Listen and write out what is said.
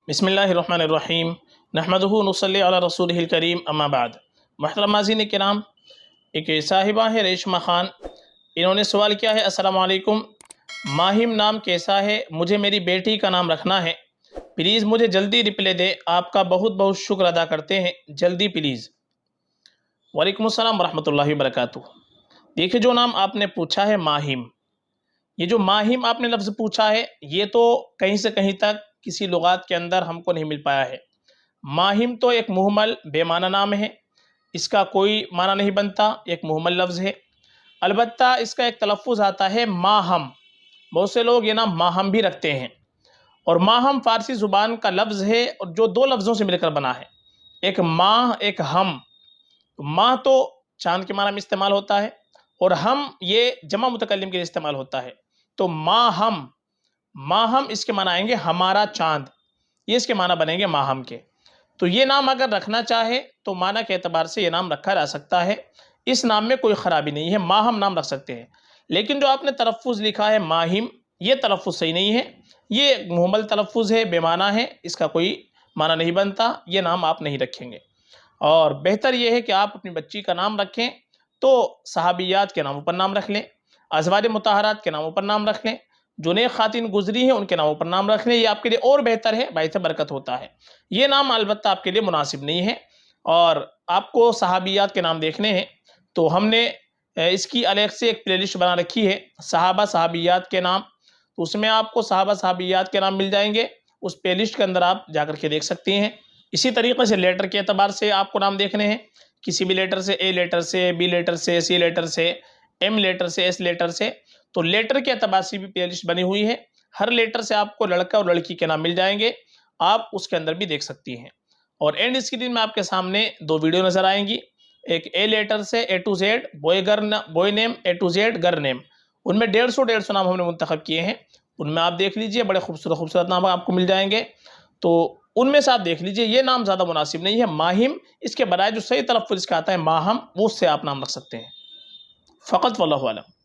بسم اللہ الرحمن الرحیم نحمدہ نصلی علی رسولہ الکریم اما بعد۔ محترم ناظرین کرام، ایک صاحبہ ہے ریشمہ خان، انہوں نے سوال کیا ہے: السلام علیکم، ماہم نام کیسا ہے؟ مجھے میری بیٹی کا نام رکھنا ہے، پلیز مجھے جلدی رپلے دے، آپ کا بہت بہت شکر ادا کرتے ہیں، جلدی پلیز۔ وعلیکم السلام ورحمۃ اللہ وبرکاتہ۔ دیکھیں، جو نام آپ نے پوچھا ہے ماہم، یہ جو ماہم آپ نے لفظ پوچھا ہے، یہ تو کہیں سے کہیں تک کسی لغات کے اندر ہم کو نہیں مل پایا ہے۔ ماہم تو ایک مہمل بے معنی نام ہے، اس کا کوئی معنی نہیں بنتا، ایک مہمل لفظ ہے۔ البتہ اس کا ایک تلفظ آتا ہے ماہم، بہت سے لوگ یہ نام ماہم بھی رکھتے ہیں، اور ماہم فارسی زبان کا لفظ ہے اور جو دو لفظوں سے مل کر بنا ہے، ایک ماہ ایک ہم۔ ماہ تو چاند کے معنی میں استعمال ہوتا ہے، اور ہم یہ جمع متکلم کے لیے استعمال ہوتا ہے۔ تو ماہم، ماہم اس کے معنی آئیں گے ہمارا چاند، یہ اس کے معنی بنیں گے ماہم کے۔ تو یہ نام اگر رکھنا چاہے تو معنی کے اعتبار سے یہ نام رکھا جا سکتا ہے، اس نام میں کوئی خرابی نہیں ہے، ماہم نام رکھ سکتے ہیں۔ لیکن جو آپ نے تلفظ لکھا ہے ماہم، یہ تلفظ صحیح نہیں ہے، یہ مہمل تلفظ ہے، بے معنی ہے، اس کا کوئی معنی نہیں بنتا، یہ نام آپ نہیں رکھیں گے۔ اور بہتر یہ ہے کہ آپ اپنی بچی کا نام رکھیں تو صحابیات کے ناموں پر نام رکھ لیں، ازواج مطہرات کے ناموں پر نام رکھ لیں، جو نیک خواتین گزری ہیں ان کے ناموں پر نام رکھ لیں، یہ آپ کے لیے اور بہتر ہے، باعث برکت ہوتا ہے۔ یہ نام البتہ آپ کے لیے مناسب نہیں ہے، اور آپ کو صحابیات کے نام دیکھنے ہیں تو ہم نے اس کی الگ سے ایک پلے لسٹ بنا رکھی ہے، صحابہ صحابیات کے نام، تو اس میں آپ کو صحابہ صحابیات کے نام مل جائیں گے، اس پلے لسٹ کے اندر آپ جا کر کے دیکھ سکتے ہیں۔ اسی طریقے سے لیٹر کے اعتبار سے آپ کو نام دیکھنے ہیں، کسی بھی لیٹر سے، اے لیٹر سے، بی لیٹر سے، سی لیٹر سے، ایم لیٹر سے، ایس لیٹر سے، تو لیٹر کے اعتبار سے بھی پلے لسٹ بنی ہوئی ہے، ہر لیٹر سے آپ کو لڑکا اور لڑکی کے نام مل جائیں گے، آپ اس کے اندر بھی دیکھ سکتی ہیں۔ اور اینڈ اسکرین میں آپ کے سامنے دو ویڈیو نظر آئیں گی، ایک اے لیٹر سے A to Z, boy name A to Z girl name, ان میں 150 نام ہم نے منتخب کیے ہیں، ان میں آپ دیکھ لیجئے، بڑے خوبصورت خوبصورت نام آپ کو مل جائیں گے، تو ان میں سے آپ دیکھ لیجئے، یہ نام زیادہ مناسب نہیں ہے ماہم، اس کے برائے جو صحیح تلفظ اس کا آتا ہے ماہم، وہ اس سے آپ نام رکھ سکتے ہیں فقط، واللہ اعلم۔